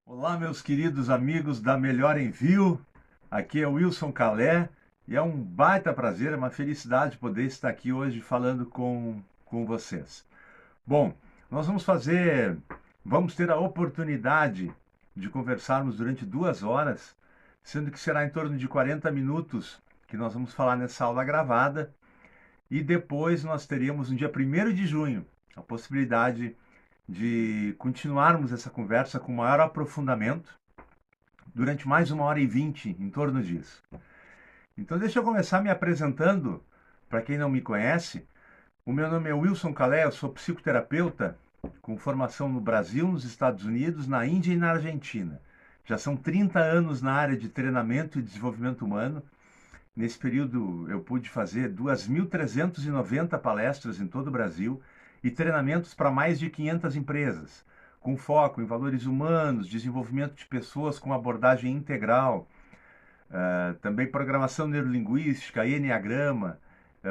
Olá, meus queridos amigos da Melhor Envio. Aqui é o Wilson Calé e é um baita prazer, é uma felicidade poder estar aqui hoje falando com vocês. Bom, nós vamos ter a oportunidade de conversarmos durante 2 horas, sendo que será em torno de 40 minutos que nós vamos falar nessa aula gravada e depois nós teremos no dia 1º de junho a possibilidade de continuarmos essa conversa com maior aprofundamento durante mais 1h20 em torno disso. Então, deixa eu começar me apresentando. Para quem não me conhece, o meu nome é Wilson Calé, eu sou psicoterapeuta com formação no Brasil, nos Estados Unidos, na Índia e na Argentina. Já são 30 anos na área de treinamento e desenvolvimento humano. Nesse período, eu pude fazer 2.390 palestras em todo o Brasil e treinamentos para mais de 500 empresas, com foco em valores humanos, desenvolvimento de pessoas com abordagem integral, também programação neurolinguística, enneagrama,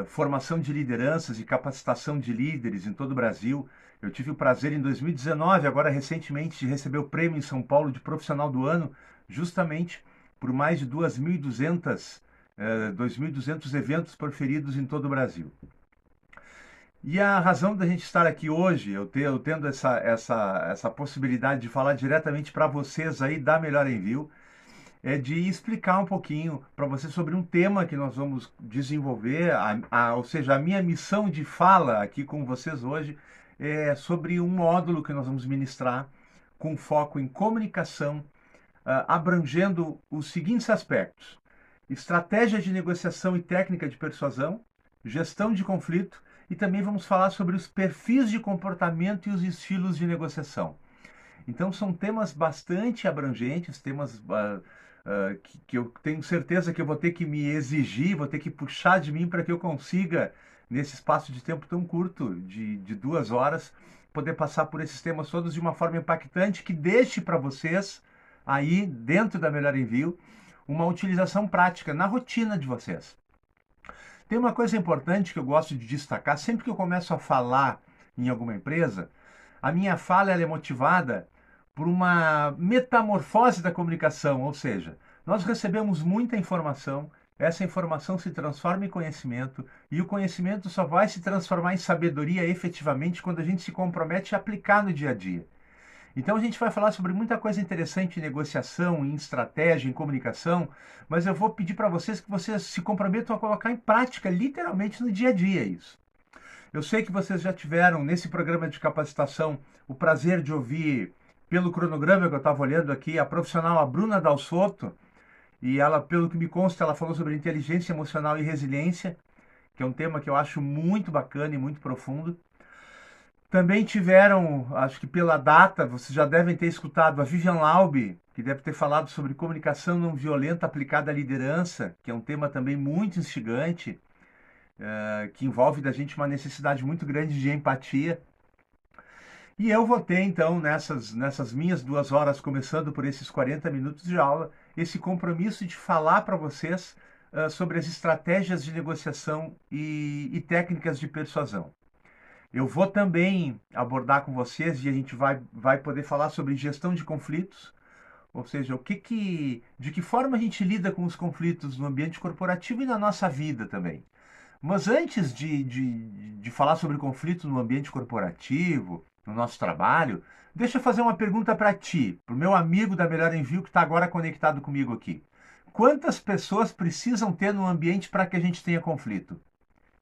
formação de lideranças e capacitação de líderes em todo o Brasil. Eu tive o prazer em 2019, agora recentemente, de receber o prêmio em São Paulo de Profissional do Ano, justamente por mais de 2.200 eventos proferidos em todo o Brasil. E a razão da gente estar aqui hoje, eu tendo essa possibilidade de falar diretamente para vocês aí da Melhor Envio, é de explicar um pouquinho para vocês sobre um tema que nós vamos desenvolver, ou seja, a minha missão de fala aqui com vocês hoje é sobre um módulo que nós vamos ministrar com foco em comunicação, abrangendo os seguintes aspectos: estratégia de negociação e técnica de persuasão, gestão de conflito, e também vamos falar sobre os perfis de comportamento e os estilos de negociação. Então são temas bastante abrangentes, temas que eu tenho certeza que eu vou ter que me exigir, vou ter que puxar de mim para que eu consiga, nesse espaço de tempo tão curto, de 2 horas, poder passar por esses temas todos de uma forma impactante, que deixe para vocês, aí dentro da Melhor Envio, uma utilização prática na rotina de vocês. Tem uma coisa importante que eu gosto de destacar, sempre que eu começo a falar em alguma empresa, a minha fala ela é motivada por uma metamorfose da comunicação, ou seja, nós recebemos muita informação, essa informação se transforma em conhecimento e o conhecimento só vai se transformar em sabedoria efetivamente quando a gente se compromete a aplicar no dia a dia. Então a gente vai falar sobre muita coisa interessante em negociação, em estratégia, em comunicação, mas eu vou pedir para vocês que vocês se comprometam a colocar em prática, literalmente no dia a dia isso. Eu sei que vocês já tiveram nesse programa de capacitação o prazer de ouvir, pelo cronograma que eu estava olhando aqui, a profissional a Bruna Dalsotto, e ela, pelo que me consta, ela falou sobre inteligência emocional e resiliência, que é um tema que eu acho muito bacana e muito profundo. Também tiveram, acho que pela data, vocês já devem ter escutado a Vivian Laube, que deve ter falado sobre comunicação não violenta aplicada à liderança, que é um tema também muito instigante, que envolve da gente uma necessidade muito grande de empatia. E eu vou ter, então, nessas minhas 2 horas, começando por esses 40 minutos de aula, esse compromisso de falar para vocês sobre as estratégias de negociação e técnicas de persuasão. Eu vou também abordar com vocês e a gente vai poder falar sobre gestão de conflitos, ou seja, de que forma a gente lida com os conflitos no ambiente corporativo e na nossa vida também. Mas antes de falar sobre conflito no ambiente corporativo, no nosso trabalho, deixa eu fazer uma pergunta para ti, para o meu amigo da Melhor Envio que está agora conectado comigo aqui. Quantas pessoas precisam ter no ambiente para que a gente tenha conflito?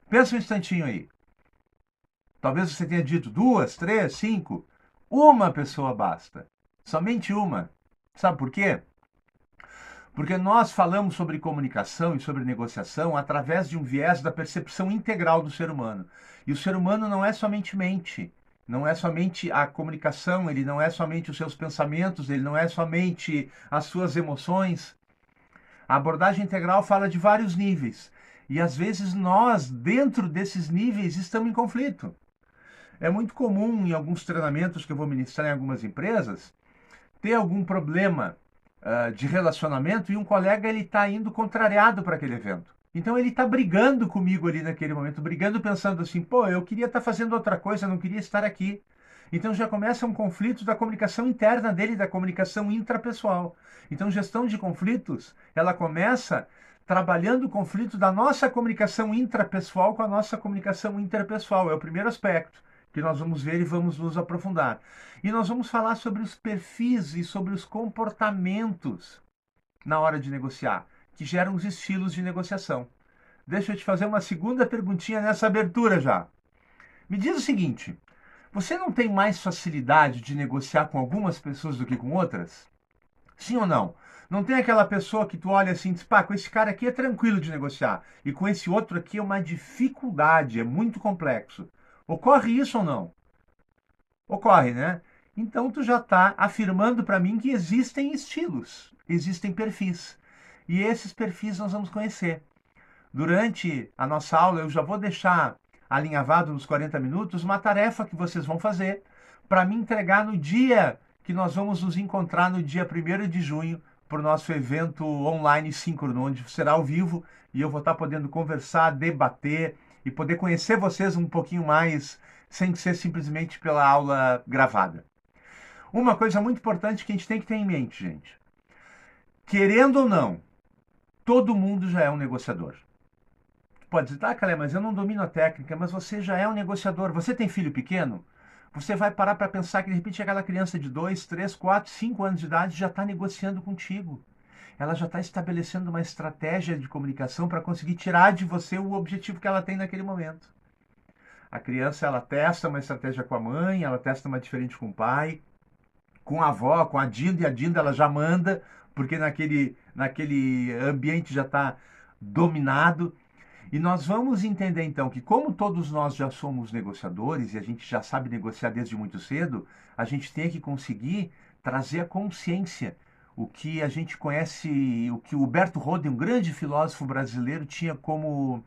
Pensa um instantinho aí. Talvez você tenha dito 2, 3, 5. Uma pessoa basta. Somente uma. Sabe por quê? Porque nós falamos sobre comunicação e sobre negociação através de um viés da percepção integral do ser humano. E o ser humano não é somente mente, não é somente a comunicação, ele não é somente os seus pensamentos, ele não é somente as suas emoções. A abordagem integral fala de vários níveis. E às vezes nós, dentro desses níveis, estamos em conflito. É muito comum em alguns treinamentos que eu vou ministrar em algumas empresas, ter algum problema de relacionamento e um colega ele está indo contrariado para aquele evento. Então ele está brigando comigo ali naquele momento, brigando pensando assim, pô, eu queria estar fazendo outra coisa, não queria estar aqui. Então já começa um conflito da comunicação interna dele, da comunicação intrapessoal. Então gestão de conflitos, ela começa trabalhando o conflito da nossa comunicação intrapessoal com a nossa comunicação interpessoal. É o primeiro aspecto que nós vamos ver e vamos nos aprofundar. E nós vamos falar sobre os perfis e sobre os comportamentos na hora de negociar, que geram os estilos de negociação. Deixa eu te fazer uma segunda perguntinha nessa abertura já. Me diz o seguinte: você não tem mais facilidade de negociar com algumas pessoas do que com outras? Sim ou não? Não tem aquela pessoa que tu olha assim e diz, pá, com esse cara aqui é tranquilo de negociar, e com esse outro aqui é uma dificuldade, é muito complexo. Ocorre isso ou não? Ocorre, né? Então tu já está afirmando para mim que existem estilos, existem perfis. E esses perfis nós vamos conhecer. Durante a nossa aula, eu já vou deixar alinhavado nos 40 minutos uma tarefa que vocês vão fazer para me entregar no dia que nós vamos nos encontrar, no dia 1º de junho, para o nosso evento online síncrono, onde será ao vivo e eu vou estar podendo conversar, debater e poder conhecer vocês um pouquinho mais, sem ser simplesmente pela aula gravada. Uma coisa muito importante que a gente tem que ter em mente, gente. Querendo ou não, todo mundo já é um negociador. Pode dizer, tá, Calé, mas eu não domino a técnica, mas você já é um negociador. Você tem filho pequeno? Você vai parar para pensar que de repente aquela criança de 2, 3, 4, 5 anos de idade já está negociando contigo. Ela já está estabelecendo uma estratégia de comunicação para conseguir tirar de você o objetivo que ela tem naquele momento. A criança, ela testa uma estratégia com a mãe, ela testa uma diferente com o pai, com a avó, com a Dinda, e a Dinda ela já manda, porque naquele ambiente já está dominado. E nós vamos entender então que, como todos nós já somos negociadores e a gente já sabe negociar desde muito cedo, a gente tem que conseguir trazer a consciência, o que a gente conhece, o que o Huberto Roden, um grande filósofo brasileiro, tinha como.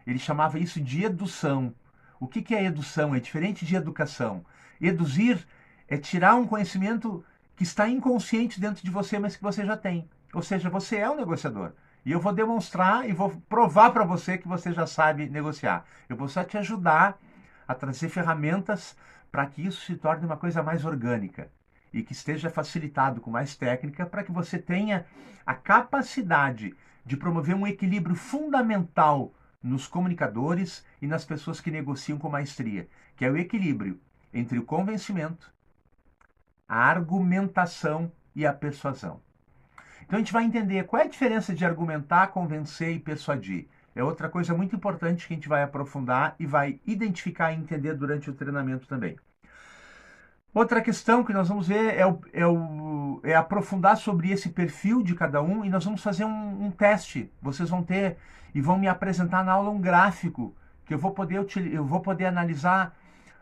Ele chamava isso de edução. O que é edução? É diferente de educação. Eduzir é tirar um conhecimento que está inconsciente dentro de você, mas que você já tem. Ou seja, você é um negociador. E eu vou demonstrar e vou provar para você que você já sabe negociar. Eu vou só te ajudar a trazer ferramentas para que isso se torne uma coisa mais orgânica e que esteja facilitado com mais técnica para que você tenha a capacidade de promover um equilíbrio fundamental nos comunicadores e nas pessoas que negociam com maestria, que é o equilíbrio entre o convencimento, a argumentação e a persuasão. Então a gente vai entender qual é a diferença de argumentar, convencer e persuadir. É outra coisa muito importante que a gente vai aprofundar e vai identificar e entender durante o treinamento também. Outra questão que nós vamos ver é aprofundar sobre esse perfil de cada um e nós vamos fazer um teste. Vocês vão ter e vão me apresentar na aula um gráfico que eu vou poder analisar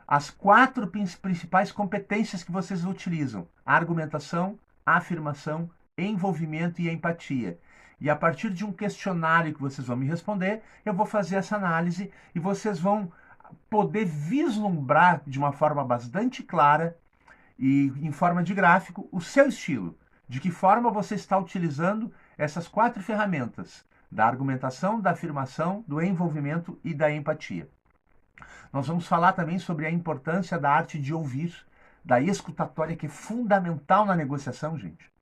as 4 principais competências que vocês utilizam: a argumentação, a afirmação, envolvimento e empatia. E a partir de um questionário que vocês vão me responder, eu vou fazer essa análise e vocês vão poder vislumbrar de uma forma bastante clara e em forma de gráfico o seu estilo, de que forma você está utilizando essas 4 ferramentas: da argumentação, da afirmação, do envolvimento e da empatia. Nós vamos falar também sobre a importância da arte de ouvir, da escutatória, que é fundamental na negociação, gente.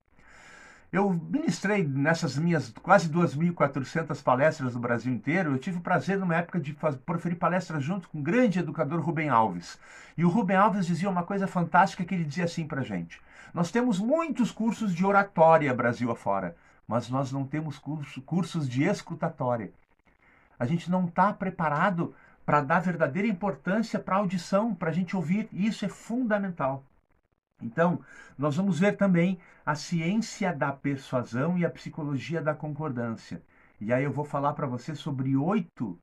Eu ministrei nessas minhas quase 2.400 palestras no Brasil inteiro. Eu tive o prazer, numa época, de proferir palestras junto com o grande educador Rubem Alves. E o Rubem Alves dizia uma coisa fantástica, que ele dizia assim pra gente: nós temos muitos cursos de oratória Brasil afora, mas nós não temos cursos de escutatória. A gente não está preparado para dar verdadeira importância para a audição, para a gente ouvir. E isso é fundamental. Então, nós vamos ver também a ciência da persuasão e a psicologia da concordância. E aí eu vou falar para você sobre 8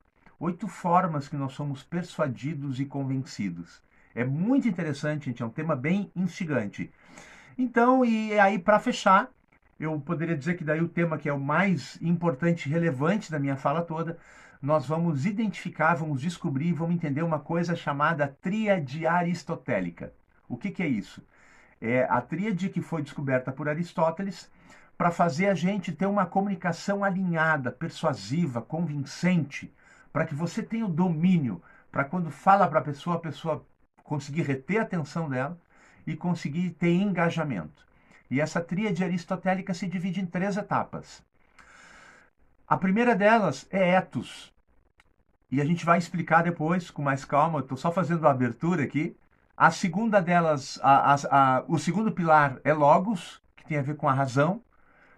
formas que nós somos persuadidos e convencidos. É muito interessante, gente, é um tema bem instigante. Então, e aí para fechar, eu poderia dizer que daí o tema que é o mais importante e relevante da minha fala toda, nós vamos identificar, vamos descobrir, vamos entender uma coisa chamada tríade aristotélica. O que é isso? É a tríade que foi descoberta por Aristóteles para fazer a gente ter uma comunicação alinhada, persuasiva, convincente, para que você tenha o domínio, para quando fala para a pessoa conseguir reter a atenção dela e conseguir ter engajamento. E essa tríade aristotélica se divide em 3 etapas. A primeira delas é ethos. E a gente vai explicar depois com mais calma, estou só fazendo a abertura aqui. A segunda delas, o segundo pilar é logos, que tem a ver com a razão.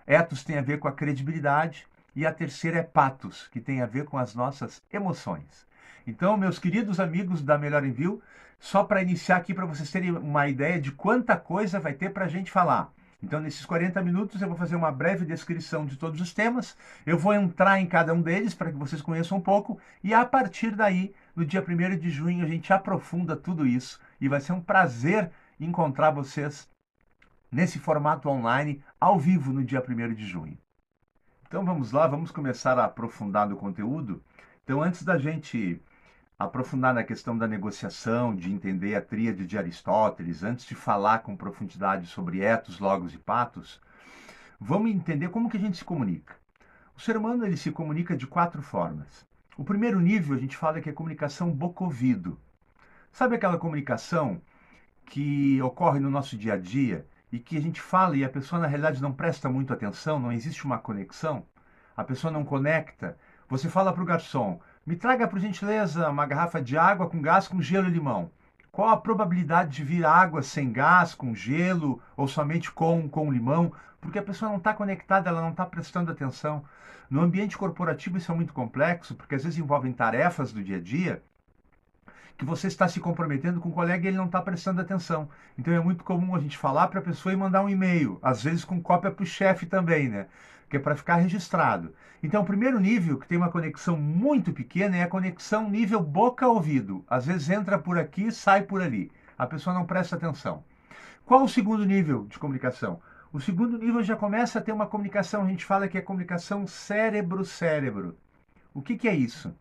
Ethos tem a ver com a credibilidade. E a terceira é pathos, que tem a ver com as nossas emoções. Então, meus queridos amigos da Melhor Envio, só para iniciar aqui, para vocês terem uma ideia de quanta coisa vai ter para a gente falar. Então, nesses 40 minutos, eu vou fazer uma breve descrição de todos os temas. Eu vou entrar em cada um deles para que vocês conheçam um pouco. E a partir daí, no dia 1º de junho, a gente aprofunda tudo isso. E vai ser um prazer encontrar vocês nesse formato online, ao vivo, no dia 1º de junho. Então, vamos lá, vamos começar a aprofundar no conteúdo. Então, antes da gente aprofundar na questão da negociação, de entender a tríade de Aristóteles, antes de falar com profundidade sobre ethos, logos e pathos, vamos entender como que a gente se comunica. O ser humano ele se comunica de 4 formas. O primeiro nível a gente fala que é comunicação boca-ouvido. Sabe aquela comunicação que ocorre no nosso dia a dia e que a gente fala e a pessoa na realidade não presta muito atenção, não existe uma conexão, a pessoa não conecta. Você fala para o garçom: me traga, por gentileza, uma garrafa de água com gás, com gelo e limão. Qual a probabilidade de vir água sem gás, com gelo, ou somente com limão? Porque a pessoa não está conectada, ela não está prestando atenção. No ambiente corporativo isso é muito complexo, porque às vezes envolvem tarefas do dia a dia que você está se comprometendo com um colega e ele não está prestando atenção. Então é muito comum a gente falar para a pessoa e mandar um e-mail, às vezes com cópia para o chefe também, né? Que é para ficar registrado. Então, o primeiro nível, que tem uma conexão muito pequena, é a conexão nível boca-ouvido. Às vezes entra por aqui e sai por ali. A pessoa não presta atenção. Qual o segundo nível de comunicação? O segundo nível já começa a ter uma comunicação, a gente fala que é comunicação cérebro-cérebro. O que é isso?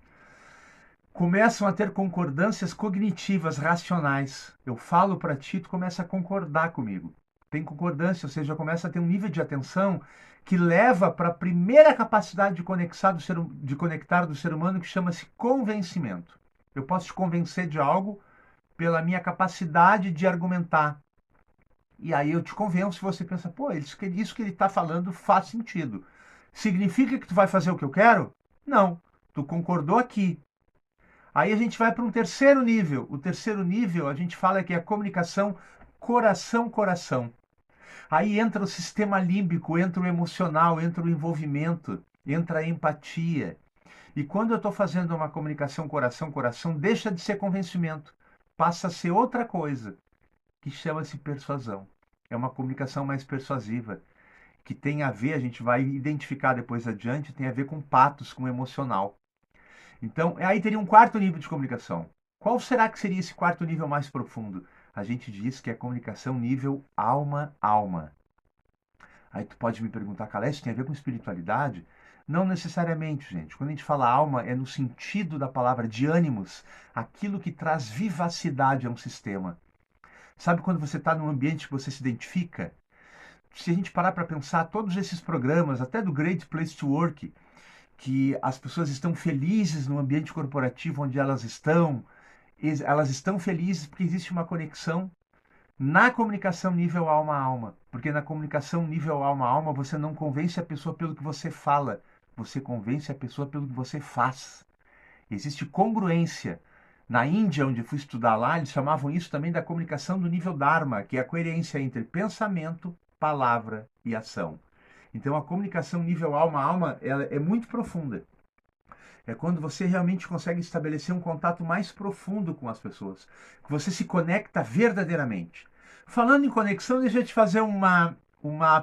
Começam a ter concordâncias cognitivas, racionais. Eu falo para ti, tu começa a concordar comigo. Tem concordância, ou seja, começa a ter um nível de atenção que leva para a primeira capacidade de conectar do ser humano, que chama-se convencimento. Eu posso te convencer de algo pela minha capacidade de argumentar. E aí eu te convenço e você pensa, pô, isso que ele está falando faz sentido. Significa que tu vai fazer o que eu quero? Não. Tu concordou aqui. Aí a gente vai para um terceiro nível. O terceiro nível a gente fala que é a comunicação coração-coração. Aí entra o sistema límbico, entra o emocional, entra o envolvimento, entra a empatia. E quando eu estou fazendo uma comunicação coração-coração, deixa de ser convencimento, passa a ser outra coisa, que chama-se persuasão. É uma comunicação mais persuasiva, que tem a ver, a gente vai identificar depois adiante, tem a ver com patos, com emocional. Então, aí teria um quarto nível de comunicação. Qual será que seria esse quarto nível mais profundo? A gente diz que é comunicação nível alma-alma. Aí tu pode me perguntar, Calé, isso tem a ver com espiritualidade? Não necessariamente, gente. Quando a gente fala alma, é no sentido da palavra de ânimos, aquilo que traz vivacidade a um sistema. Sabe quando você está num ambiente que você se identifica? Se a gente parar para pensar, todos esses programas, até do Great Place to Work, que as pessoas estão felizes no ambiente corporativo onde elas estão felizes porque existe uma conexão na comunicação nível alma a alma, porque na comunicação nível alma a alma você não convence a pessoa pelo que você fala, você convence a pessoa pelo que você faz. Existe congruência. Na Índia, onde eu fui estudar lá, eles chamavam isso também da comunicação do nível Dharma, que é a coerência entre pensamento, palavra e ação. Então, a comunicação nível alma a alma ela é muito profunda. É quando você realmente consegue estabelecer um contato mais profundo com as pessoas. Que você se conecta verdadeiramente. Falando em conexão, deixa eu te fazer uma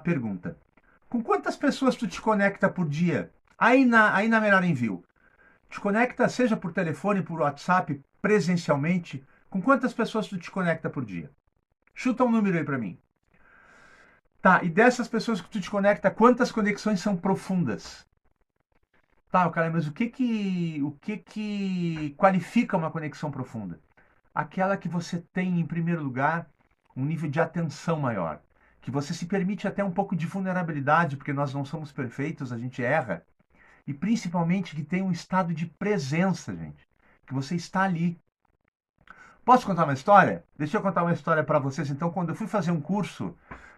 pergunta. Com quantas pessoas tu te conecta por dia? Aí na Melhor Envio. Te conecta, seja por telefone, por WhatsApp, presencialmente. Com quantas pessoas tu te conecta por dia? Chuta um número aí para mim. Tá, e dessas pessoas que tu te conecta, quantas conexões são profundas? Tá, cara, mas o que qualifica uma conexão profunda? Aquela que você tem, em primeiro lugar, um nível de atenção maior. Que você se permite até um pouco de vulnerabilidade, porque nós não somos perfeitos, a gente erra. E principalmente que tem um estado de presença, gente. Que você está ali. Posso contar uma história? Deixa eu contar uma história para vocês. Então, quando eu fui fazer um curso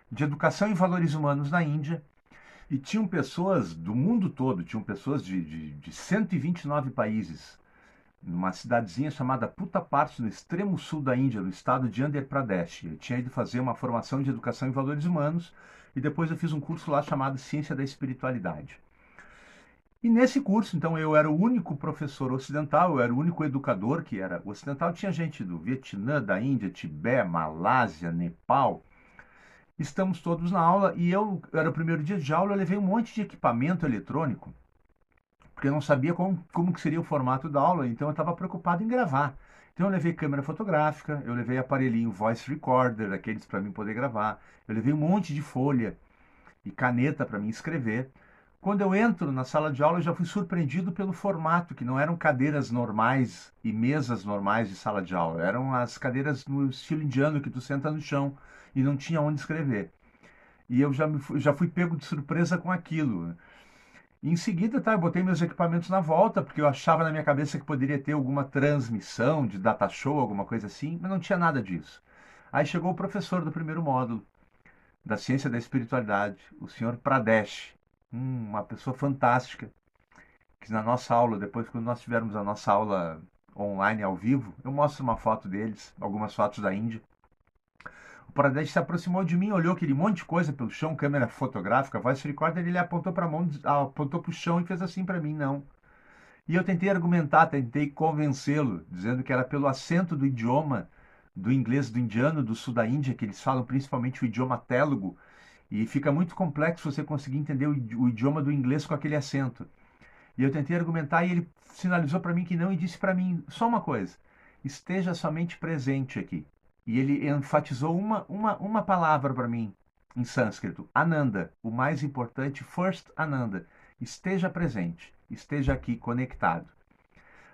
de educação e valores humanos na Índia, e tinham pessoas do mundo todo, tinham pessoas de 129 países, numa cidadezinha chamada Puttaparthi, no extremo sul da Índia, no estado de Andhra Pradesh. Eu tinha ido fazer uma formação de educação e valores humanos, e depois eu fiz um curso lá chamado Ciência da Espiritualidade. E nesse curso, então, eu era o único professor ocidental, eu era o único educador que era ocidental. Tinha gente do Vietnã, da Índia, Tibete, Malásia, Nepal. Estamos todos na aula e eu, era o primeiro dia de aula, eu levei um monte de equipamento eletrônico, porque eu não sabia como que seria o formato da aula, então eu estava preocupado em gravar. Então eu levei câmera fotográfica, eu levei aparelhinho voice recorder, aqueles para mim poder gravar, eu levei um monte de folha e caneta para mim escrever. Quando eu entro na sala de aula, eu já fui surpreendido pelo formato, que não eram cadeiras normais e mesas normais de sala de aula. Eram as cadeiras no estilo indiano, que tu senta no chão e não tinha onde escrever. E eu já fui pego de surpresa com aquilo. E em seguida, tá, eu botei meus equipamentos na volta, porque eu achava na minha cabeça que poderia ter alguma transmissão de data show, alguma coisa assim, mas não tinha nada disso. Aí chegou o professor do primeiro módulo, da ciência da espiritualidade, o senhor Pradesh, uma pessoa fantástica, que na nossa aula, depois quando nós tivermos a nossa aula online ao vivo, eu mostro uma foto deles, algumas fotos da Índia. O Pradesh se aproximou de mim, olhou aquele monte de coisa pelo chão, câmera fotográfica, voice recorder, ele apontou para a mão, apontou para o chão e fez assim para mim, não. E eu tentei argumentar, tentei convencê-lo, dizendo que era pelo acento do idioma, do inglês do indiano, do sul da Índia, que eles falam principalmente o idioma télugo, e fica muito complexo você conseguir entender o idioma do inglês com aquele acento. E eu tentei argumentar e ele sinalizou para mim que não e disse para mim só uma coisa: esteja somente presente aqui. E ele enfatizou uma palavra para mim em sânscrito: Ananda, o mais importante, first Ananda. Esteja presente, esteja aqui conectado.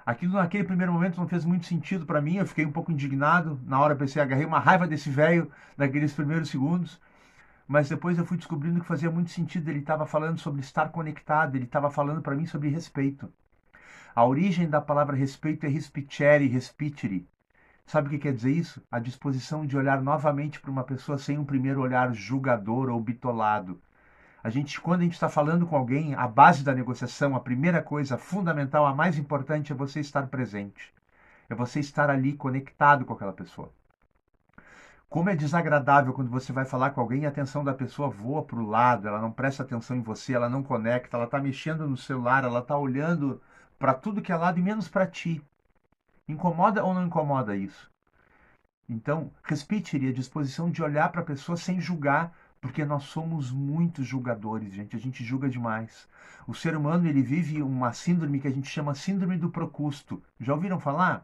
Aquilo naquele primeiro momento não fez muito sentido para mim, eu fiquei um pouco indignado. Na hora eu pensei, agarrei uma raiva desse velho naqueles primeiros segundos. Mas depois eu fui descobrindo que fazia muito sentido. Ele estava falando sobre estar conectado, ele estava falando para mim sobre respeito. A origem da palavra respeito é respicere, respicere. Sabe o que quer dizer isso? A disposição de olhar novamente para uma pessoa sem um primeiro olhar julgador ou bitolado. Quando a gente está falando com alguém, a base da negociação, a primeira coisa fundamental, a mais importante é você estar presente. É você estar ali conectado com aquela pessoa. Como é desagradável quando você vai falar com alguém e a atenção da pessoa voa para o lado, ela não presta atenção em você, ela não conecta, ela está mexendo no celular, ela está olhando para tudo que é lado e menos para ti. Incomoda ou não incomoda isso? Então, respite a disposição de olhar para a pessoa sem julgar, porque nós somos muito julgadores, gente. A gente julga demais. O ser humano, ele vive uma síndrome que a gente chama síndrome do Procusto. Já ouviram falar?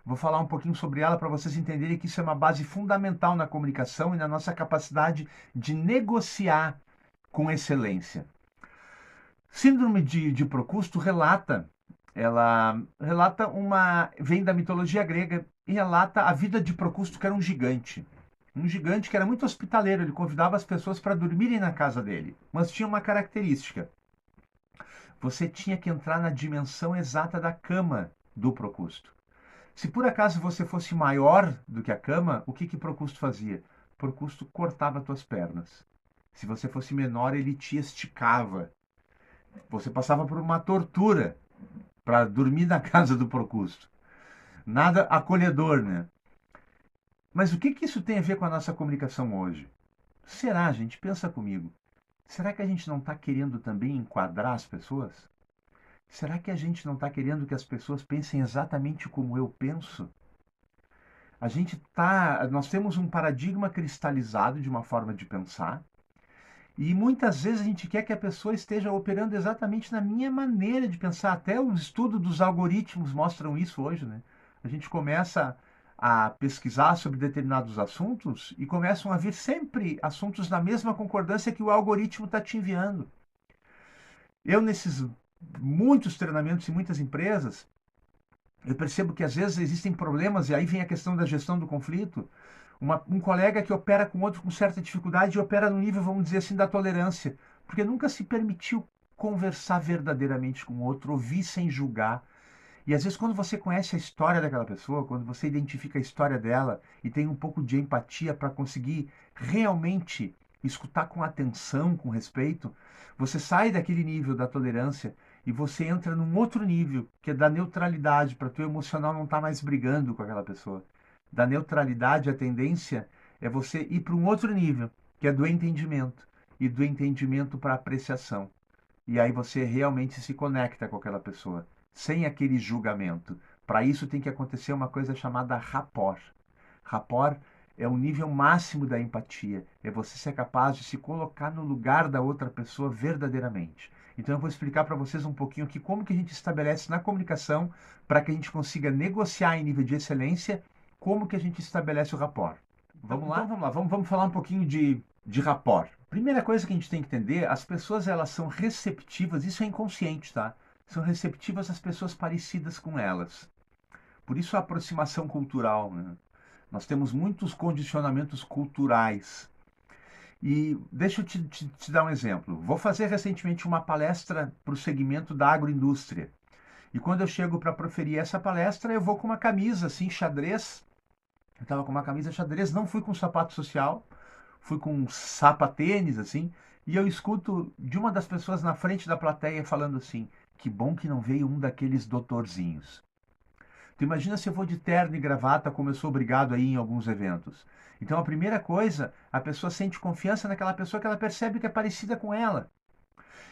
Vou falar um pouquinho sobre ela para vocês entenderem que isso é uma base fundamental na comunicação e na nossa capacidade de negociar com excelência. Síndrome de Procusto ela relata vem da mitologia grega e relata a vida de Procusto, que era um gigante. Um gigante que era muito hospitaleiro, ele convidava as pessoas para dormirem na casa dele, mas tinha uma característica: você tinha que entrar na dimensão exata da cama do Procusto. Se por acaso você fosse maior do que a cama, o que Procusto fazia? Procusto cortava tuas pernas. Se você fosse menor, ele te esticava. Você passava por uma tortura para dormir na casa do Procusto. Nada acolhedor, né? Mas o que isso tem a ver com a nossa comunicação hoje? Será, gente? Pensa comigo. Será que a gente não está querendo também enquadrar as pessoas? Será que a gente não está querendo que as pessoas pensem exatamente como eu penso? Nós temos um paradigma cristalizado de uma forma de pensar, e muitas vezes a gente quer que a pessoa esteja operando exatamente na minha maneira de pensar. Até o estudo dos algoritmos mostram isso hoje, né? A gente começa a pesquisar sobre determinados assuntos e começam a vir sempre assuntos na mesma concordância que o algoritmo está te enviando. Eu, nesses muitos treinamentos em muitas empresas, eu percebo que às vezes existem problemas, e aí vem a questão da gestão do conflito. Um colega que opera com outro com certa dificuldade e opera no nível, vamos dizer assim, da tolerância, porque nunca se permitiu conversar verdadeiramente com o outro, ouvir sem julgar. E às vezes quando você conhece a história daquela pessoa, quando você identifica a história dela e tem um pouco de empatia para conseguir realmente escutar com atenção, com respeito, você sai daquele nível da tolerância e você entra num outro nível, que é da neutralidade, para o teu emocional não estar mais brigando com aquela pessoa. Da neutralidade, a tendência é você ir para um outro nível, que é do entendimento, e do entendimento para apreciação. E aí você realmente se conecta com aquela pessoa, sem aquele julgamento. Para isso tem que acontecer uma coisa chamada rapport. Rapport é o nível máximo da empatia, é você ser capaz de se colocar no lugar da outra pessoa verdadeiramente. Então eu vou explicar para vocês um pouquinho aqui como que a gente estabelece na comunicação para que a gente consiga negociar em nível de excelência, como que a gente estabelece o rapport. Vamos lá? Então vamos lá, vamos falar um pouquinho de rapport. Primeira coisa que a gente tem que entender, as pessoas elas são receptivas, isso é inconsciente, tá? São receptivas às pessoas parecidas com elas. Por isso a aproximação cultural, né? Nós temos muitos condicionamentos culturais. E deixa eu te dar um exemplo. Vou fazer recentemente uma palestra para o segmento da agroindústria. E quando eu chego para proferir essa palestra, eu vou com uma camisa assim, xadrez. Eu estava com uma camisa xadrez, não fui com sapato social, fui com um sapatênis, assim, e eu escuto de uma das pessoas na frente da plateia falando assim: que bom que não veio um daqueles doutorzinhos. Tu imagina se eu vou de terno e gravata, como eu sou obrigado aí em alguns eventos. Então, a primeira coisa, a pessoa sente confiança naquela pessoa que ela percebe que é parecida com ela.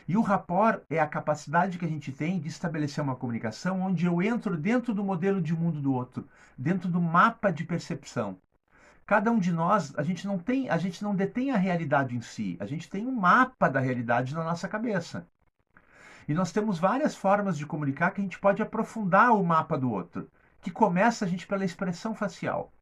E o rapport é a capacidade que a gente tem de estabelecer uma comunicação onde eu entro dentro do modelo de mundo do outro, dentro do mapa de percepção. Cada um de nós, a gente não detém a realidade em si, a gente tem um mapa da realidade na nossa cabeça. E nós temos várias formas de comunicar que a gente pode aprofundar o mapa do outro, que começa a gente pela expressão facial.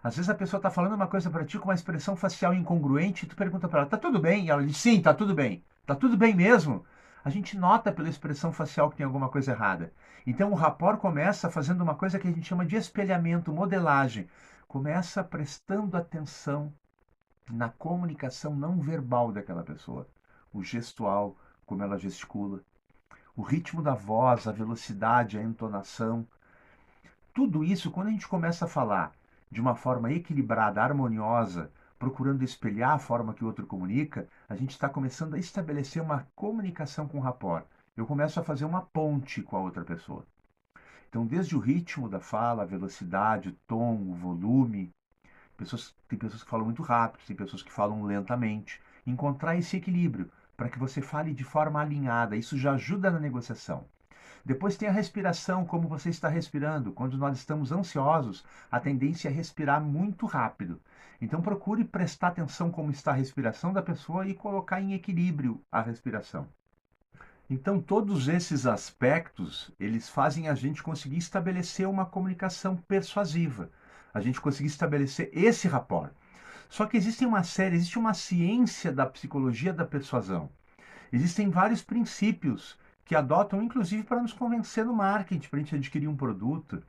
Às vezes a pessoa está falando uma coisa para ti com uma expressão facial incongruente e tu pergunta para ela, tá tudo bem? E ela diz, sim, tá tudo bem. Tá tudo bem mesmo? A gente nota pela expressão facial que tem alguma coisa errada. Então o rapport começa fazendo uma coisa que a gente chama de espelhamento, modelagem. Começa prestando atenção na comunicação não verbal daquela pessoa. O gestual, como ela gesticula, o ritmo da voz, a velocidade, a entonação. Tudo isso, quando a gente começa a falar de uma forma equilibrada, harmoniosa, procurando espelhar a forma que o outro comunica, a gente está começando a estabelecer uma comunicação com rapport. Eu começo a fazer uma ponte com a outra pessoa. Então, desde o ritmo da fala, a velocidade, o tom, o volume, tem pessoas que falam muito rápido, tem pessoas que falam lentamente. Encontrar esse equilíbrio para que você fale de forma alinhada, isso já ajuda na negociação. Depois tem a respiração, como você está respirando. Quando nós estamos ansiosos, a tendência é respirar muito rápido. Então procure prestar atenção como está a respiração da pessoa e colocar em equilíbrio a respiração. Então todos esses aspectos, eles fazem a gente conseguir estabelecer uma comunicação persuasiva. A gente conseguir estabelecer esse rapport. Só que existe uma ciência da psicologia da persuasão. Existem vários princípios que adotam, inclusive, para nos convencer no marketing, para a gente adquirir um produto.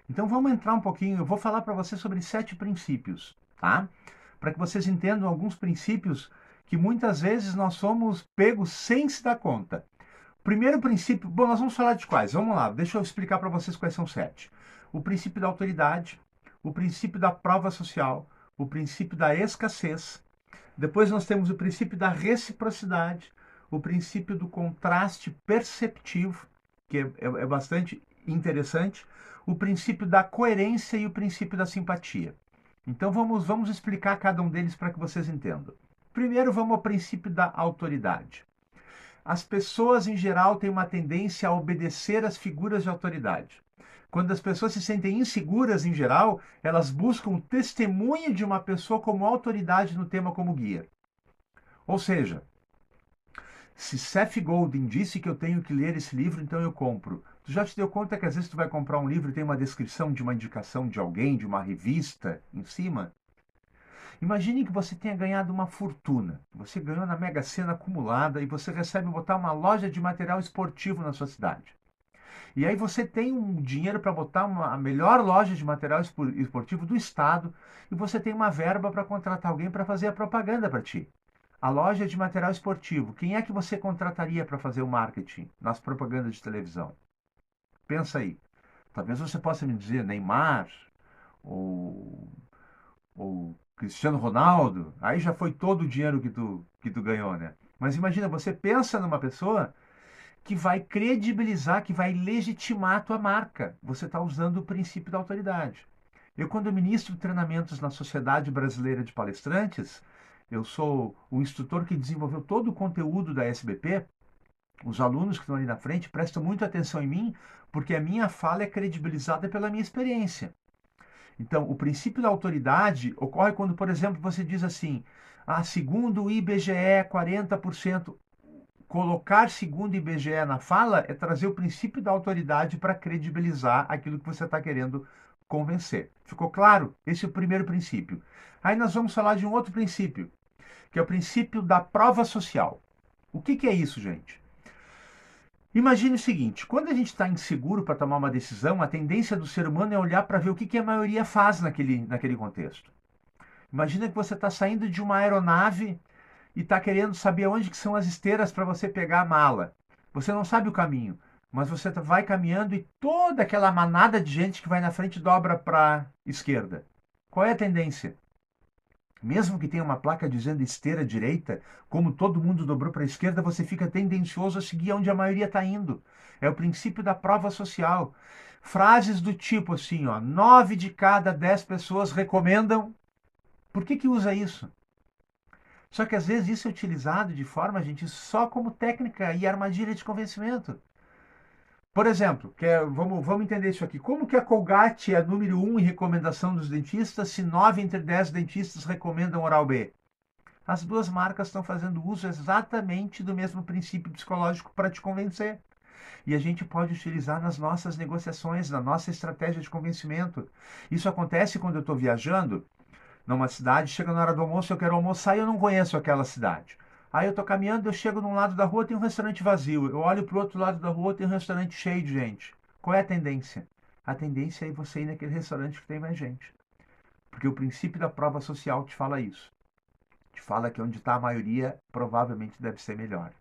Então vamos entrar um pouquinho, eu vou falar para vocês sobre 7 princípios, tá? Para que vocês entendam alguns princípios que muitas vezes nós somos pegos sem se dar conta. Primeiro princípio, bom, nós vamos falar de quais? Vamos lá, deixa eu explicar para vocês quais são 7. O princípio da autoridade, o princípio da prova social, o princípio da escassez. Depois nós temos o princípio da reciprocidade, o princípio do contraste perceptivo, que é bastante interessante, o princípio da coerência e o princípio da simpatia. Então vamos explicar cada um deles para que vocês entendam. Primeiro vamos ao princípio da autoridade. As pessoas em geral têm uma tendência a obedecer às figuras de autoridade. Quando as pessoas se sentem inseguras em geral, elas buscam o testemunho de uma pessoa como autoridade no tema como guia. Ou seja, se Seth Godin disse que eu tenho que ler esse livro, então eu compro. Tu já te deu conta que às vezes tu vai comprar um livro e tem uma descrição de uma indicação de alguém, de uma revista em cima? Imagine que você tenha ganhado uma fortuna. Você ganhou na Mega Sena acumulada e você recebe botar uma loja de material esportivo na sua cidade. E aí você tem um dinheiro para botar a melhor loja de material esportivo do estado e você tem uma verba para contratar alguém para fazer a propaganda para ti. A loja de material esportivo, quem é que você contrataria para fazer o marketing nas propagandas de televisão? Pensa aí. Talvez você possa me dizer Neymar ou, ou Cristiano Ronaldo. Aí já foi todo o dinheiro que tu ganhou, né? Mas imagina, você pensa numa pessoa que vai credibilizar, que vai legitimar a tua marca. Você está usando o princípio da autoridade. Eu, quando ministro treinamentos na Sociedade Brasileira de Palestrantes, eu sou o instrutor que desenvolveu todo o conteúdo da SBP. Os alunos que estão ali na frente prestam muita atenção em mim, porque a minha fala é credibilizada pela minha experiência. Então, o princípio da autoridade ocorre quando, por exemplo, você diz assim: segundo o IBGE, 40%. Colocar segundo o IBGE na fala é trazer o princípio da autoridade para credibilizar aquilo que você está querendo convencer. Ficou claro? Esse é o primeiro princípio. Aí nós vamos falar de um outro princípio, que é o princípio da prova social. O que é isso, gente? Imagine o seguinte: quando a gente está inseguro para tomar uma decisão, a tendência do ser humano é olhar para ver o que a maioria faz naquele contexto. Imagina que você está saindo de uma aeronave e está querendo saber onde que são as esteiras para você pegar a mala. Você não sabe o caminho, mas você vai caminhando e toda aquela manada de gente que vai na frente dobra para a esquerda. Qual é a tendência? Mesmo que tenha uma placa dizendo esteira direita, como todo mundo dobrou para a esquerda, você fica tendencioso a seguir onde a maioria está indo. É o princípio da prova social. Frases do tipo assim, ó, 9 de cada 10 pessoas recomendam. Por que usa isso? Só que às vezes isso é utilizado de forma, gente, só como técnica e armadilha de convencimento. Por exemplo, vamos entender isso aqui. Como que a Colgate é número 1 em recomendação dos dentistas se 9 entre 10 dentistas recomendam Oral-B? As duas marcas estão fazendo uso exatamente do mesmo princípio psicológico para te convencer. E a gente pode utilizar nas nossas negociações, na nossa estratégia de convencimento. Isso acontece quando eu estou viajando numa cidade, chega na hora do almoço, eu quero almoçar e eu não conheço aquela cidade. Aí eu estou caminhando, eu chego num lado da rua, tem um restaurante vazio. Eu olho para o outro lado da rua, tem um restaurante cheio de gente. Qual é a tendência? A tendência é você ir naquele restaurante que tem mais gente. Porque o princípio da prova social te fala isso. Te fala que onde está a maioria, provavelmente deve ser melhor.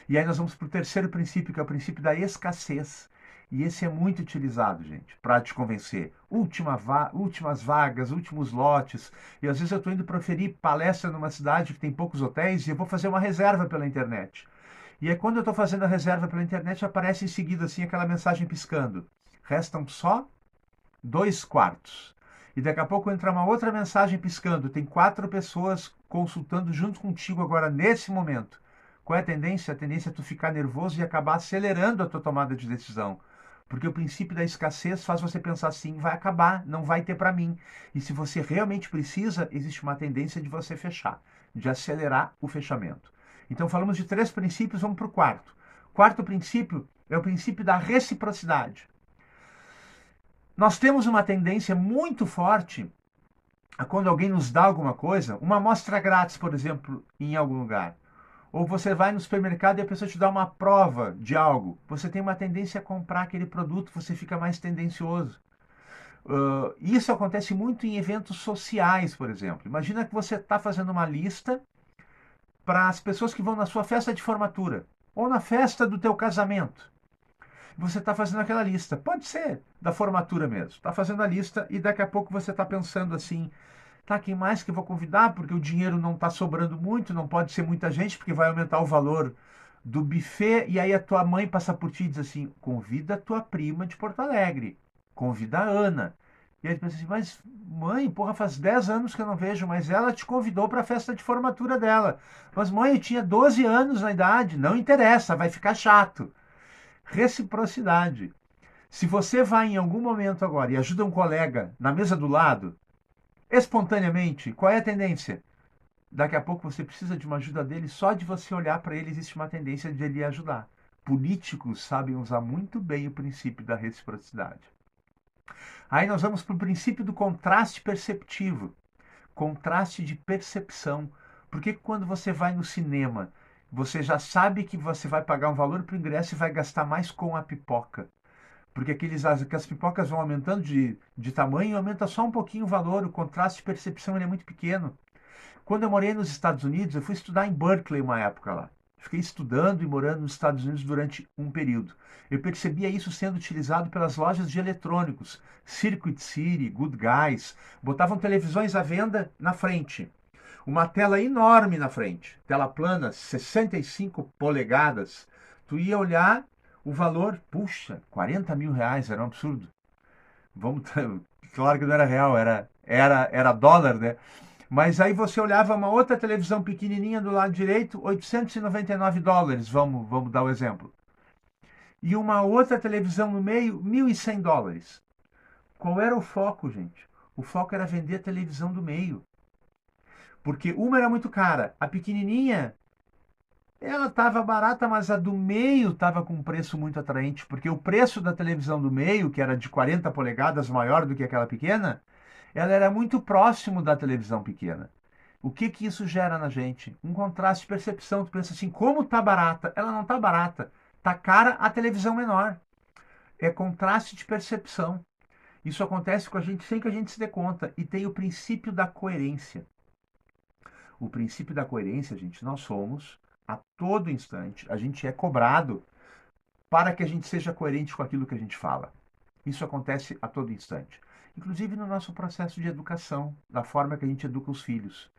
E aí nós vamos para o terceiro princípio, que é o princípio da escassez. E esse é muito utilizado, gente, para te convencer. Últimas vagas, últimos lotes. E às vezes eu estou indo proferir palestra numa cidade que tem poucos hotéis e eu vou fazer uma reserva pela internet. E aí quando eu estou fazendo a reserva pela internet, aparece em seguida assim aquela mensagem piscando. Restam só 2 quartos. E daqui a pouco entra uma outra mensagem piscando. Tem 4 pessoas consultando junto contigo agora nesse momento. Qual é a tendência? A tendência é tu ficar nervoso e acabar acelerando a tua tomada de decisão. Porque o princípio da escassez faz você pensar assim, vai acabar, não vai ter para mim. E se você realmente precisa, existe uma tendência de você fechar, de acelerar o fechamento. Então falamos de 3 princípios, vamos para o quarto. Quarto princípio é o princípio da reciprocidade. Nós temos uma tendência muito forte a quando alguém nos dá alguma coisa, uma amostra grátis, por exemplo, em algum lugar. Ou você vai no supermercado e a pessoa te dá uma prova de algo. Você tem uma tendência a comprar aquele produto, você fica mais tendencioso. Isso acontece muito em eventos sociais, por exemplo. Imagina que você está fazendo uma lista para as pessoas que vão na sua festa de formatura ou na festa do teu casamento. Você está fazendo aquela lista. Pode ser da formatura mesmo. Está fazendo a lista e daqui a pouco você está pensando assim, tá, quem mais que eu vou convidar? Porque o dinheiro não está sobrando muito, não pode ser muita gente, porque vai aumentar o valor do buffet. E aí a tua mãe passa por ti e diz assim, convida a tua prima de Porto Alegre. Convida a Ana. E aí tu pensa assim, mas mãe, porra, faz 10 anos que eu não vejo, mas ela te convidou para a festa de formatura dela. Mas mãe, eu tinha 12 anos na idade. Não interessa, vai ficar chato. Reciprocidade. Se você vai em algum momento agora e ajuda um colega na mesa do lado, espontaneamente, qual é a tendência? Daqui a pouco você precisa de uma ajuda dele, só de você olhar para ele existe uma tendência de ele ajudar. Políticos sabem usar muito bem o princípio da reciprocidade. Aí nós vamos para o princípio do contraste perceptivo. Contraste de percepção. Porque quando você vai no cinema, você já sabe que você vai pagar um valor para o ingresso e vai gastar mais com a pipoca. Porque as pipocas vão aumentando de tamanho e aumenta só um pouquinho o valor, o contraste de percepção ele é muito pequeno. Quando eu morei nos Estados Unidos, eu fui estudar em Berkeley uma época lá. Fiquei estudando e morando nos Estados Unidos durante um período. Eu percebia isso sendo utilizado pelas lojas de eletrônicos, Circuit City, Good Guys, botavam televisões à venda na frente. Uma tela enorme na frente, tela plana, 65 polegadas. Tu ia olhar o valor, puxa, 40 mil reais, era um absurdo. Vamos, claro que não era real, era dólar, né? Mas aí você olhava uma outra televisão pequenininha do lado direito, 899 dólares, vamos dar o exemplo. E uma outra televisão no meio, 1.100 dólares. Qual era o foco, gente? O foco era vender a televisão do meio. Porque uma era muito cara, a pequenininha, ela estava barata, mas a do meio estava com um preço muito atraente, porque o preço da televisão do meio, que era de 40 polegadas, maior do que aquela pequena, ela era muito próximo da televisão pequena. O que que isso gera na gente? Um contraste de percepção. Tu pensa assim, como tá barata? Ela não tá barata. Tá cara a televisão menor. É contraste de percepção. Isso acontece com a gente sem que a gente se dê conta. E tem o princípio da coerência. O princípio da coerência, gente, nós somos, a todo instante, a gente é cobrado para que a gente seja coerente com aquilo que a gente fala. Isso acontece a todo instante. Inclusive no nosso processo de educação, da forma que a gente educa os filhos.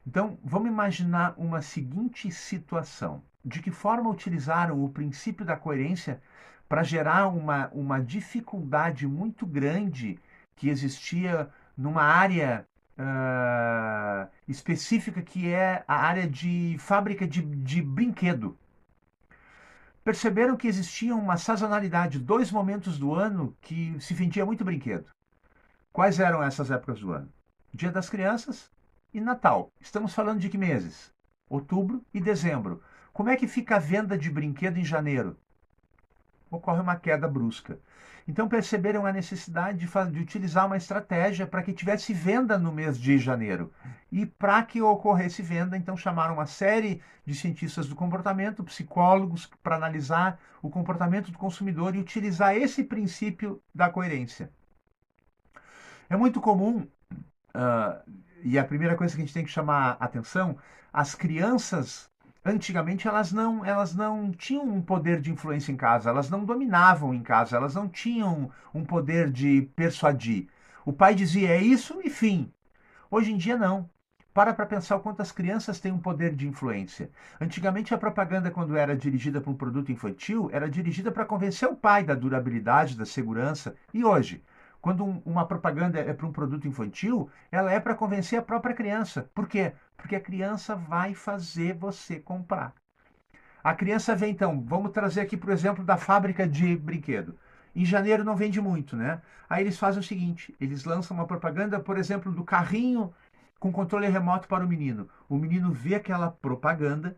Então, vamos imaginar uma seguinte situação. De que forma utilizaram o princípio da coerência para gerar uma dificuldade muito grande que existia numa área específica, que é a área de fábrica de brinquedo. Perceberam que existia uma sazonalidade, dois momentos do ano que se vendia muito brinquedo. Quais eram essas épocas do ano? Dia das Crianças e Natal. Estamos falando de que meses? Outubro e dezembro. Como é que fica a venda de brinquedo em janeiro? Ocorre uma queda brusca. Então perceberam a necessidade de utilizar uma estratégia para que tivesse venda no mês de janeiro. E para que ocorresse venda, então chamaram uma série de cientistas do comportamento, psicólogos, para analisar o comportamento do consumidor e utilizar esse princípio da coerência. É muito comum, uh, e a primeira coisa que a gente tem que chamar a atenção, as crianças, antigamente, elas não tinham um poder de influência em casa, elas não dominavam em casa, elas não tinham um poder de persuadir. O pai dizia é isso e fim. Hoje em dia, não. Para pensar o quanto as crianças têm um poder de influência. Antigamente, a propaganda, quando era dirigida para um produto infantil, era dirigida para convencer o pai da durabilidade, da segurança. E hoje, quando uma propaganda é para um produto infantil, ela é para convencer a própria criança. Por quê? Porque a criança vai fazer você comprar. A criança vê, então, vamos trazer aqui, por exemplo, da fábrica de brinquedo. Em janeiro não vende muito, né? Aí eles fazem o seguinte: eles lançam uma propaganda, por exemplo, do carrinho com controle remoto para o menino. O menino vê aquela propaganda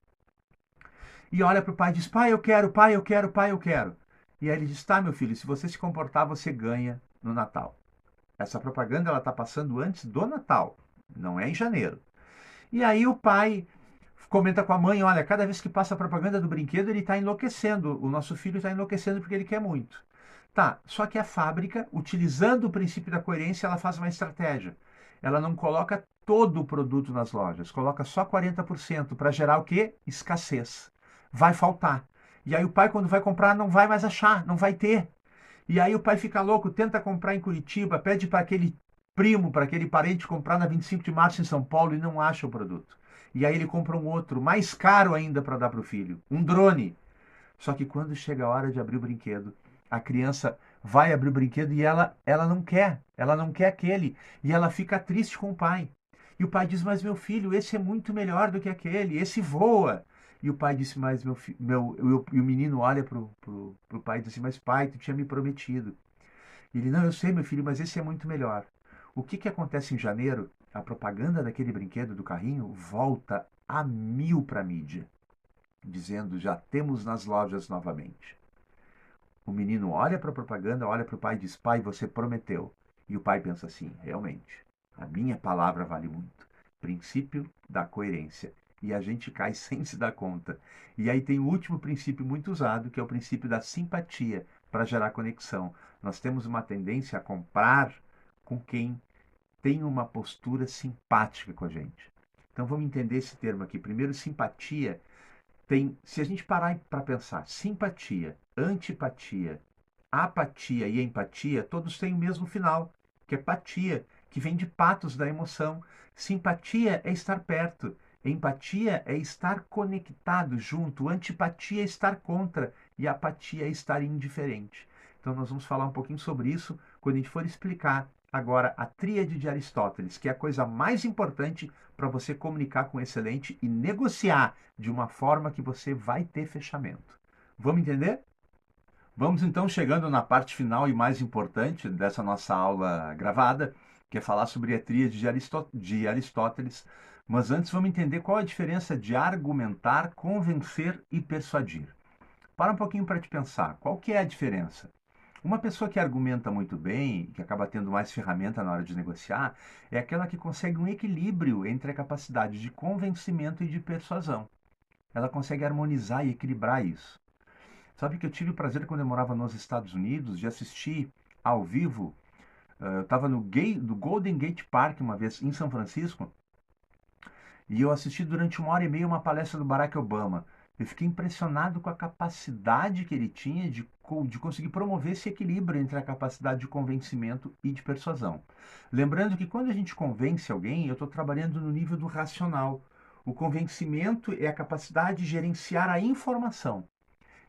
e olha para o pai e diz: pai, eu quero, pai, eu quero, pai, eu quero. E aí ele diz: tá, meu filho, se você se comportar, você ganha no Natal. Essa propaganda ela está passando antes do Natal, não é em janeiro. E aí o pai comenta com a mãe: olha, cada vez que passa a propaganda do brinquedo, ele está enlouquecendo. O nosso filho está enlouquecendo porque ele quer muito. Tá, só que a fábrica, utilizando o princípio da coerência, ela faz uma estratégia. Ela não coloca todo o produto nas lojas, coloca só 40% para gerar o quê? Escassez. Vai faltar. E aí o pai, quando vai comprar, não vai mais achar, não vai ter. E aí o pai fica louco, tenta comprar em Curitiba, pede para aquele primo, para aquele parente comprar na 25 de março em São Paulo e não acha o produto. E aí ele compra um outro, mais caro ainda para dar para o filho, um drone. Só que quando chega a hora de abrir o brinquedo, a criança vai abrir o brinquedo e ela não quer aquele. E ela fica triste com o pai. E o pai diz: mas meu filho, esse é muito melhor do que aquele, esse voa. E o pai disse: mas e o menino olha pro pai e diz assim: mas pai, tu tinha me prometido. E ele: não, eu sei, meu filho, mas esse é muito melhor. O que que acontece em janeiro? A propaganda daquele brinquedo do carrinho volta a mil para a mídia, dizendo: já temos nas lojas novamente. O menino olha para a propaganda, olha para o pai e diz: pai, você prometeu. E o pai pensa assim: realmente, a minha palavra vale muito. Princípio da coerência. E a gente cai sem se dar conta. E aí tem o último princípio muito usado, que é o princípio da simpatia, para gerar conexão. Nós temos uma tendência a comprar com quem tem uma postura simpática com a gente. Então vamos entender esse termo aqui. Primeiro, simpatia Se a gente parar para pensar, simpatia, antipatia, apatia e empatia, todos têm o mesmo final, que é patia, que vem de patos da emoção. Simpatia é estar perto, empatia é estar conectado junto, antipatia é estar contra e apatia é estar indiferente. Então nós vamos falar um pouquinho sobre isso quando a gente for explicar agora a tríade de Aristóteles, que é a coisa mais importante para você comunicar com o excelente e negociar de uma forma que você vai ter fechamento. Vamos entender? Vamos então chegando na parte final e mais importante dessa nossa aula gravada, que é falar sobre a tríade de Aristóteles. Mas antes vamos entender qual a diferença de argumentar, convencer e persuadir. Para um pouquinho para te pensar, qual que é a diferença? Uma pessoa que argumenta muito bem, que acaba tendo mais ferramenta na hora de negociar, é aquela que consegue um equilíbrio entre a capacidade de convencimento e de persuasão. Ela consegue harmonizar e equilibrar isso. Sabe que eu tive o prazer, quando eu morava nos Estados Unidos, de assistir ao vivo. Eu estava no Golden Gate Park uma vez, em São Francisco, e eu assisti durante 1 hora e meia uma palestra do Barack Obama. Eu fiquei impressionado com a capacidade que ele tinha de conseguir promover esse equilíbrio entre a capacidade de convencimento e de persuasão. Lembrando que quando a gente convence alguém, eu estou trabalhando no nível do racional. O convencimento é a capacidade de gerenciar a informação.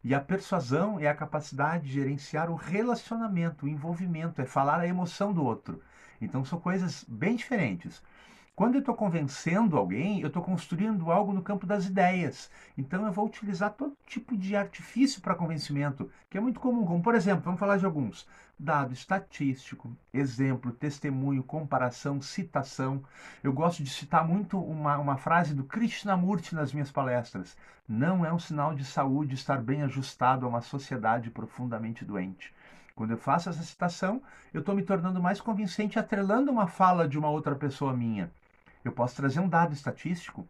E a persuasão é a capacidade de gerenciar o relacionamento, o envolvimento, é falar a emoção do outro. Então são coisas bem diferentes. Quando eu estou convencendo alguém, eu estou construindo algo no campo das ideias. Então eu vou utilizar todo tipo de artifício para convencimento, que é muito comum, como por exemplo, vamos falar de alguns. Dado estatístico, exemplo, testemunho, comparação, citação. Eu gosto de citar muito uma frase do Krishnamurti nas minhas palestras. Não é um sinal de saúde estar bem ajustado a uma sociedade profundamente doente. Quando eu faço essa citação, eu estou me tornando mais convincente atrelando uma fala de uma outra pessoa minha. Eu posso trazer um dado estatístico.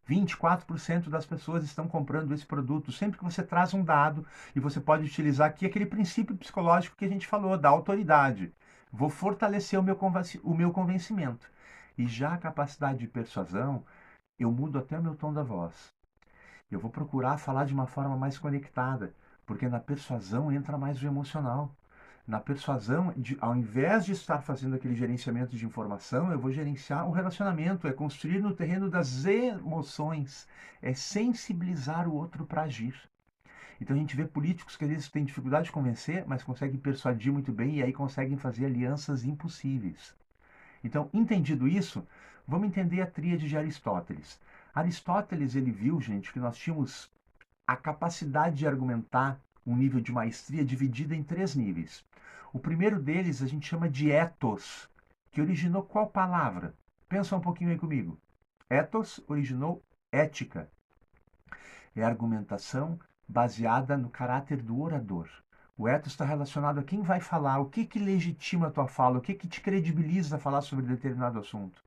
24% das pessoas estão comprando esse produto. Sempre que você traz um dado, e você pode utilizar aqui aquele princípio psicológico que a gente falou, da autoridade. Vou fortalecer o meu convencimento. E já a capacidade de persuasão, eu mudo até o meu tom da voz. Eu vou procurar falar de uma forma mais conectada, porque na persuasão entra mais o emocional. Na persuasão, ao invés de estar fazendo aquele gerenciamento de informação, eu vou gerenciar o relacionamento, é construir no terreno das emoções, é sensibilizar o outro para agir. Então a gente vê políticos que às vezes têm dificuldade de convencer, mas conseguem persuadir muito bem e aí conseguem fazer alianças impossíveis. Então, entendido isso, vamos entender a tríade de Aristóteles. Aristóteles, ele viu, gente, que nós tínhamos a capacidade de argumentar um nível de maestria dividida em 3 níveis. O primeiro deles a gente chama de ethos, que originou qual palavra? Pensa um pouquinho aí comigo. Ethos originou ética. É argumentação baseada no caráter do orador. O ethos está relacionado a quem vai falar, o que legitima a tua fala, o que te credibiliza a falar sobre determinado assunto.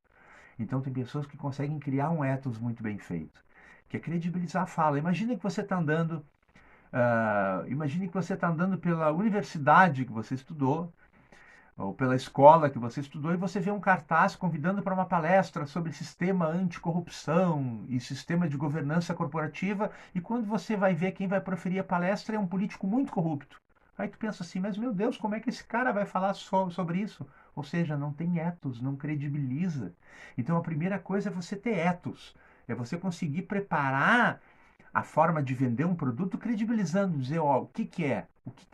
Então tem pessoas que conseguem criar um ethos muito bem feito, que é credibilizar a fala. Imagine que você está andando pela universidade que você estudou, ou pela escola que você estudou, e você vê um cartaz convidando para uma palestra sobre sistema anticorrupção e sistema de governança corporativa, e quando você vai ver quem vai proferir a palestra é um político muito corrupto. Aí tu pensa assim, mas meu Deus, como é que esse cara vai falar sobre isso? Ou seja, não tem ethos, não credibiliza. Então a primeira coisa é você ter ethos, é você conseguir preparar a forma de vender um produto credibilizando, dizer, ó, o que é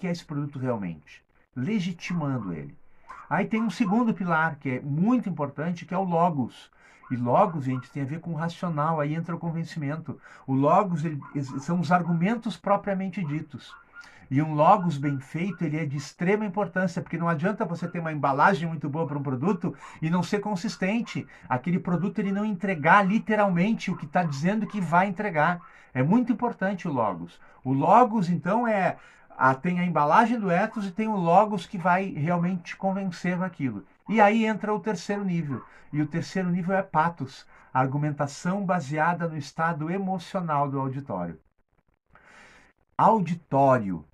esse produto realmente, legitimando ele. Aí tem um segundo pilar, que é muito importante, que é o logos. E logos, gente, tem a ver com o racional, aí entra o convencimento. O logos são os argumentos propriamente ditos. E um logos bem feito, ele é de extrema importância, porque não adianta você ter uma embalagem muito boa para um produto e não ser consistente. Aquele produto ele não entregar literalmente o que está dizendo que vai entregar. É muito importante o logos. O logos, então, tem a embalagem do ethos e tem o logos que vai realmente te convencer naquilo. E aí entra o terceiro nível. E o terceiro nível é pathos, a argumentação baseada no estado emocional do auditório. Auditório.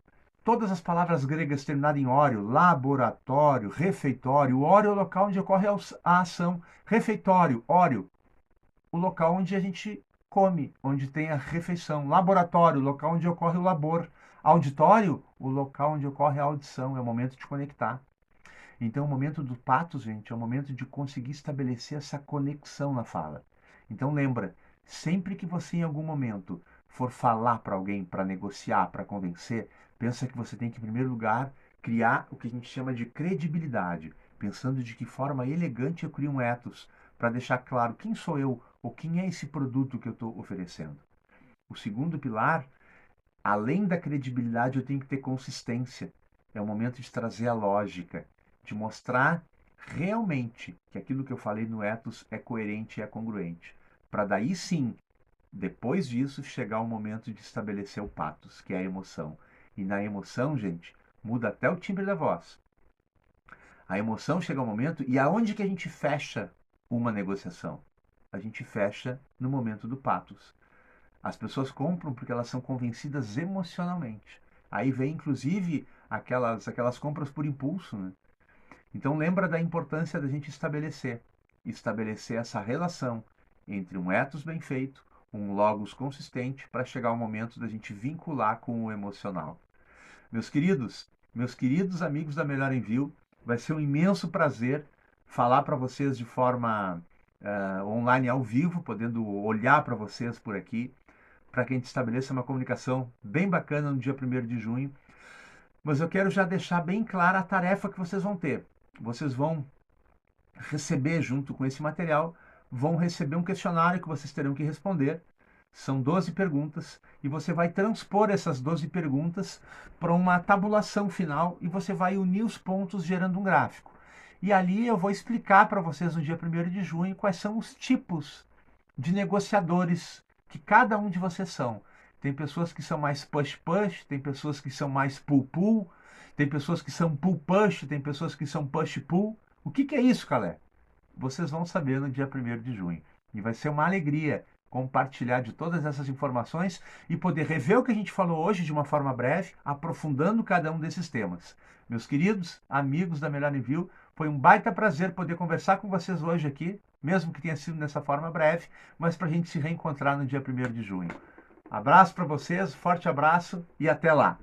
Todas as palavras gregas terminadas em óreo, laboratório, refeitório. O óreo é o local onde ocorre a ação. Refeitório, óreo, o local onde a gente come, onde tem a refeição. Laboratório, local onde ocorre o labor. Auditório, o local onde ocorre a audição. É o momento de conectar. Então, o momento do patos, gente, é o momento de conseguir estabelecer essa conexão na fala. Então, lembra, sempre que você em algum momento for falar para alguém, para negociar, para convencer, pensa que você tem que, em primeiro lugar, criar o que a gente chama de credibilidade, pensando de que forma elegante eu crio um ethos, para deixar claro quem sou eu ou quem é esse produto que eu estou oferecendo. O segundo pilar, além da credibilidade, eu tenho que ter consistência. É o momento de trazer a lógica, de mostrar realmente que aquilo que eu falei no ethos é coerente e é congruente. Para daí sim, depois disso, chegar o momento de estabelecer o patos, que é a emoção. E na emoção, gente, muda até o timbre da voz. A emoção chega ao momento, e aonde que a gente fecha uma negociação? A gente fecha no momento do patos. As pessoas compram porque elas são convencidas emocionalmente. Aí vem, inclusive, aquelas compras por impulso, né? Então lembra da importância da gente estabelecer essa relação entre um ethos bem feito, um logos consistente, para chegar ao momento da gente vincular com o emocional. Meus queridos amigos da Melhor Envio, vai ser um imenso prazer falar para vocês de forma online ao vivo, podendo olhar para vocês por aqui, para que a gente estabeleça uma comunicação bem bacana no dia 1º de junho. Mas eu quero já deixar bem clara a tarefa que vocês vão ter. Vocês vão receber, junto com esse material, vão receber um questionário que vocês terão que responder. São 12 perguntas e você vai transpor essas 12 perguntas para uma tabulação final e você vai unir os pontos gerando um gráfico. E ali eu vou explicar para vocês no dia 1º de junho quais são os tipos de negociadores que cada um de vocês são. Tem pessoas que são mais push-push, tem pessoas que são mais pull-pull, tem pessoas que são pull-push, tem pessoas que são push-pull. O que é isso, Calé? Vocês vão saber no dia 1º de junho. E vai ser uma alegria compartilhar de todas essas informações e poder rever o que a gente falou hoje de uma forma breve, aprofundando cada um desses temas. Meus queridos amigos da Melhor Envio, foi um baita prazer poder conversar com vocês hoje aqui, mesmo que tenha sido nessa forma breve, mas para a gente se reencontrar no dia 1º de junho. Abraço para vocês, forte abraço e até lá!